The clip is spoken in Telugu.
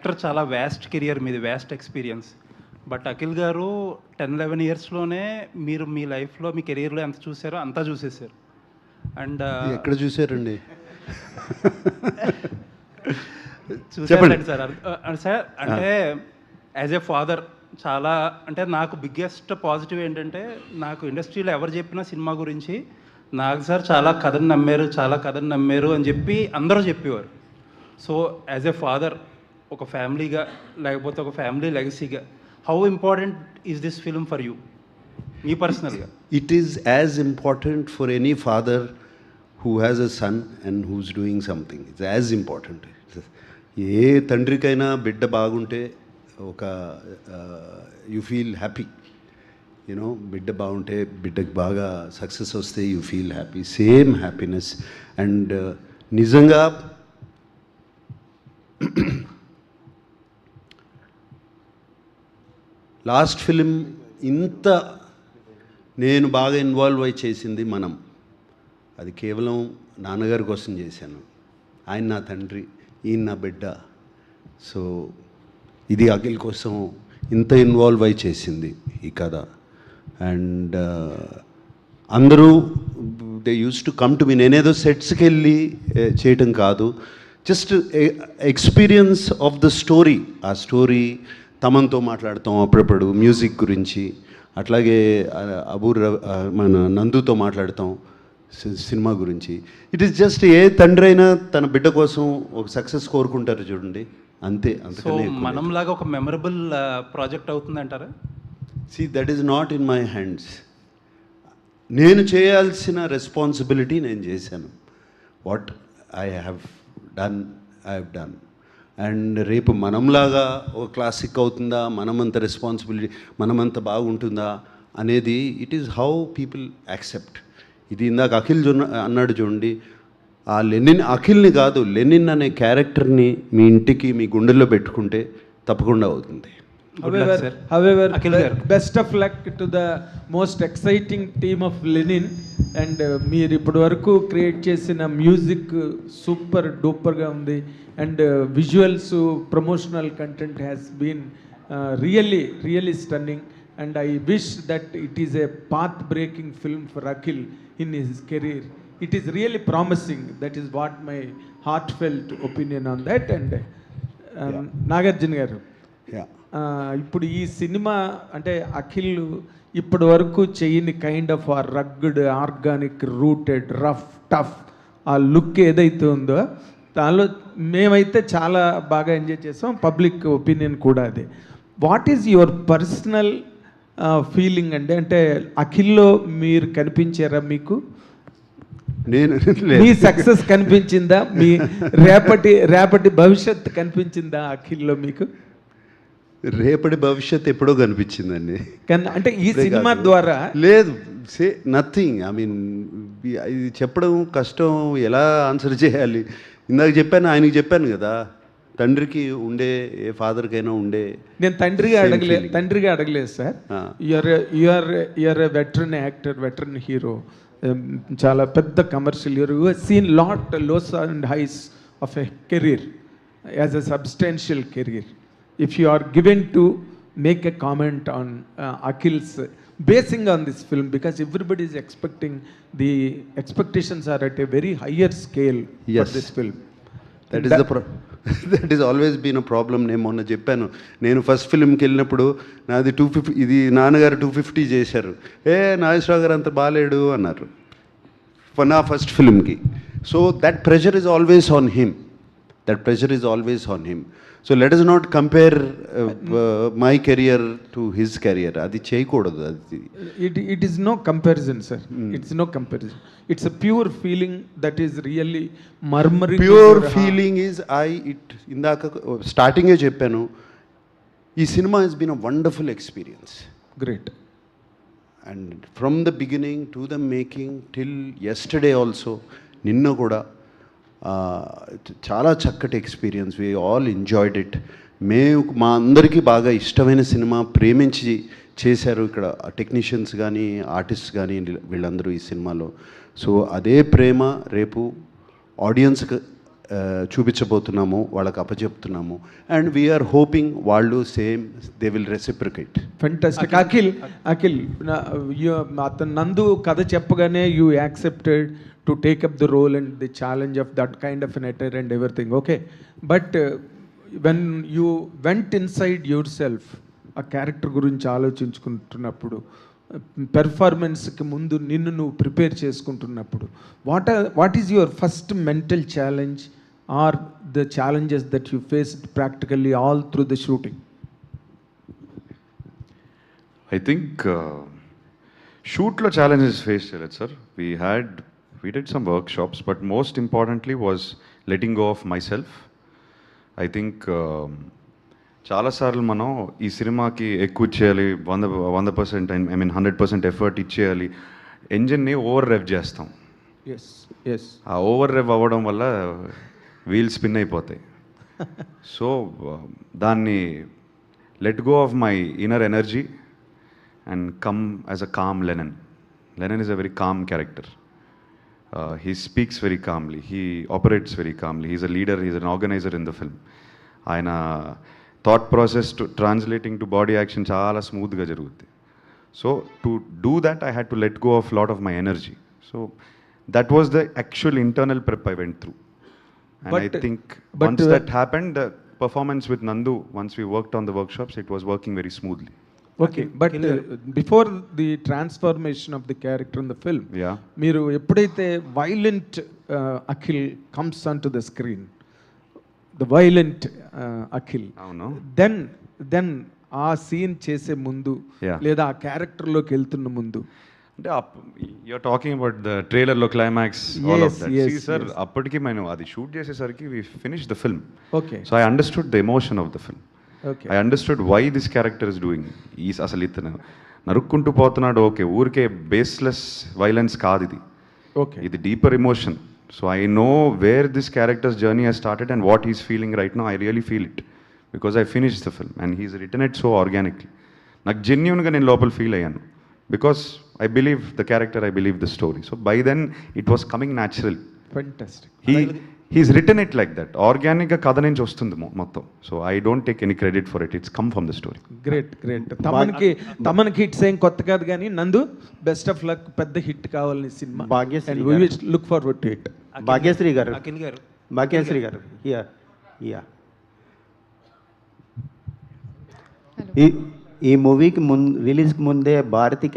యాక్టర్ చాలా వ్యాస్ట్ కెరియర్ మీది, వ్యాస్ట్ ఎక్స్పీరియన్స్. బట్ అఖిల్ గారు 10-11 ఇయర్స్లోనే మీరు మీ లైఫ్లో మీ కెరియర్లో ఎంత చూసారో అంతా చూసేసారు. అండ్ ఎక్కడ చూసారండి? చూసారండి సార్. సార్ అంటే యాజ్ ఏ ఫాదర్ చాలా, అంటే నాకు బిగ్గెస్ట్ పాజిటివ్ ఏంటంటే, నాకు ఇండస్ట్రీలో ఎవరు చెప్పినా సినిమా గురించి నాకు సార్ చాలా కథను నమ్మారు అని చెప్పి అందరూ చెప్పేవారు. సో యాజ్ ఏ ఫాదర్, ఒక ఫ్యామిలీగా, లేకపోతే ఒక ఫ్యామిలీ లెగసీగా, how important is this film for you, మీ పర్సనల్గా? It is as important for any father who has a son and who's doing something. It's as important. ఏ తండ్రికైనా బిడ్డ బాగుంటే ఒక యు ఫీల్ హ్యాపీ. యూనో, బిడ్డ బాగుంటే, బిడ్డకి బాగా సక్సెస్ వస్తే you feel happy, same happiness. And నిజంగా లాస్ట్ ఫిలిం ఇంత నేను బాగా ఇన్వాల్వ్ అయి చేసింది మనం, అది కేవలం నాన్నగారి కోసం చేశాను. ఆయన నా తండ్రి, ఈయన నా బిడ్డ. సో ఇది అఖిల్ కోసం ఇంత ఇన్వాల్వ్ అయి చేసింది ఈ కథ. అండ్ అందరూ they use to come to me. నేనేదో సెట్స్కి వెళ్ళి చేయటం కాదు, just experience of the story. ఆ స్టోరీ తమన్తో మాట్లాడతాం అప్పుడప్పుడు మ్యూజిక్ గురించి, అట్లాగే మన నందుతో మాట్లాడతాం సినిమా గురించి. ఇట్ ఈస్ జస్ట్ ఏ తండ్రి అయినా తన బిడ్డ కోసం ఒక సక్సెస్ కోరుకుంటారు చూడండి, అంతే. అందుకని మనంలాగా ఒక మెమరబుల్ ప్రాజెక్ట్ అవుతుంది అంటారా? That is not in my hands. నేను చేయాల్సిన రెస్పాన్సిబిలిటీ నేను చేశాను. What I have done. And రేపు మనంలాగా ఒక క్లాసిక్ అవుతుందా, మనమంత రెస్పాన్సిబిలిటీ, మనమంత బాగుంటుందా అనేది it is how people accept. ఇది ఇందాక అఖిల్ అన్నాడు చూడండి, ఆ అఖిల్ని కాదు, లెనిన్ అనే క్యారెక్టర్ని మీ ఇంటికి, మీ గుండెల్లో పెట్టుకుంటే తప్పకుండా అవుతుంది. However, best of luck to the most exciting team of Lenin. And మీరు ఇప్పటి వరకు క్రియేట్ చేసిన మ్యూజిక్ సూపర్ డూపర్గా ఉంది. And visuals, promotional content has been really stunning. And I wish that it is a path breaking film for Akhil in his career. It is really promising. That is what my heartfelt opinion on that. And Nagarjuna గారు, ఇప్పుడు ఈ సినిమా అంటే అఖిల్ ఇప్పటి వరకు చేయని కైండ్ ఆఫ్ ఆ rugged, organic, rooted, rough, tough ఆ లుక్ ఏదైతే ఉందో దానిలో మేమైతే చాలా బాగా ఎంజాయ్ చేస్తాం, పబ్లిక్ ఒపీనియన్ కూడా అదే. What is your personal feeling అండి? అంటే అఖిల్లో మీరు కనిపించారా? మీకు మీ సక్సెస్ కనిపించిందా? మీ రేపటి భవిష్యత్తు కనిపించిందా అఖిల్లో మీకు? రేపటి భవిష్యత్ ఎప్పుడో కనిపించిందండి. అంటే ఈ సినిమా ద్వారా లేదు, నథింగ్. ఐ మీన్ ఇది చెప్పడం కష్టం, ఎలా ఆన్సర్ చేయాలి? ఇందాక చెప్పాను, ఆయనకి చెప్పాను కదా, తండ్రికి ఉండే, ఏ ఫాదర్కైనా ఉండే. నేను తండ్రిగా అడగలేదు sir. You're a veteran actor, veteran hero, చాలా పెద్ద commercial. You seen lot lows and highs of a career as a substantial career. If you are given to make a comment on Akhil's basing on this film, because everybody is expecting, the expectations are at a very higher scale. Yes. For this film. That is always been a problem. నేను మొన్న చెప్పాను, నేను ఫస్ట్ ఫిల్మ్కి వెళ్ళినప్పుడు నాది 250, ఇది నాన్నగారు 250 చేశారు. నాగేశ్వరరావు గారు అంత బాగాలేడు అన్నారు నా ఫస్ట్ ఫిల్మ్కి. So that pressure is always on him. So let us not compare my career to his career. అది చేయకూడదు. అది it is no comparison, sir. It's no comparison. It's a pure feeling that is really murmuring. Pure feeling is ఇందాక స్టార్టింగే చెప్పాను, ఈ cinema has been a wonderful experience. Great. And from the beginning to the making till yesterday also, నిన్న కూడా చాలా చక్కటి experience. We all enjoyed it. మా అందరికీ బాగా ఇష్టమైన సినిమా, ప్రేమించి చేశారు ఇక్కడ టెక్నీషియన్స్ కానీ, ఆర్టిస్ట్ కానీ, వీళ్ళందరూ ఈ సినిమాలో. సో అదే ప్రేమ రేపు ఆడియన్స్కి చూపించబోతున్నాము, వాళ్ళకి అప్పచెప్తున్నాము. అండ్ వీఆర్ హోపింగ్ వాళ్ళు same they will reciprocate. Fantastic. Akhil అతను నందు కథ చెప్పగానే you accepted to take up the role and the challenge of that kind of an eater and everything okay. But when you went inside yourself, ఆ క్యారెక్టర్ గురించి ఆలోచించుకుంటున్నప్పుడు, పెర్ఫార్మెన్స్కి ముందు నిన్ను నువ్వు ప్రిపేర్ చేసుకుంటున్నప్పుడు, what is your first mental challenge or the challenges that you faced practically all through the shooting? I think షూట్లో ఛాలెంజెస్ ఫేస్ చేయలేదు sir. we did some workshops, but most importantly was letting go of myself. I think చాలాసార్లు మనం ఈ సినిమాకి ఎక్కువ ఇచ్చేయాలి, 100% ఐ మీన్ 100% ఎఫర్ట్ ఇచ్చేయాలి, ఎంజిన్ని ఓవర్ రెవ్ చేస్తాం. ఆ ఓవర్ రెవ్ అవ్వడం వల్ల వీల్ స్పిన్ అయిపోతాయి. సో దాన్ని let go of my inner energy and come as a calm Lennon. Lennon is a very calm character. He speaks very calmly. He operates very calmly. He's a leader. He's an organizer in the film. ఆయన thought process to translating to body action చాలా స్మూత్గా జరుగుతుంది. So to do that I had to let go of lot of my energy. So that was the actual internal prep I went through. And I think once that happened, the performance with Nandu, once we worked on the workshops, it was working very smoothly. Okay. But before the transformation of the character in the film, మీరు ఎప్పుడైతే violent Akhil comes on to the screen, the violent Akhil, then ఆ సీన్ చేసే ముందు లేదా ఆ క్యారెక్టర్లోకి వెళ్తున్న ముందు, అంటే యూఆర్ టాకింగ్ అబౌట్ ద ట్రైలర్లో climax, all of that. See sir, అప్పటికి మేము అది షూట్ చేసేసరికి we finish the film. Okay. So I understood the emotion of the film. I understood why this character is doing. అసలు ఇతను నరుక్కుంటూ పోతున్నాడు, ఓకే, ఊరికే బేస్లెస్ వైలెన్స్ కాదు ఇది. ఓకే, ఇది deeper emotion. So I know where this character's journey he's started and what he's feeling right now. I really feel it because I finish the film and he's written it so organically. నాకు జెన్యున్గా నేను లోపల ఫీల్ అయ్యాను because I believe the character, I believe the story. So by then it was coming natural. Fantastic. He's written it like that. ఆర్గానిక్గా కథ నుంచి వస్తుంది మొత్తం. So I don't take any credit for it. It's come from the story. Great. తమన్కి హిట్స్ ఏం కొత్త కాదు కానీ నందు, బెస్ట్ ఆఫ్ లక్. పెద్ద హిట్ కావాలని సినిమా. Bhagyashree we will look forward to it. Bhagyashree garu, Akhil గారు, భాగ్యశ్రీ గారు, ఈ మూవీకి రిలీజ్కి ముందే భారతి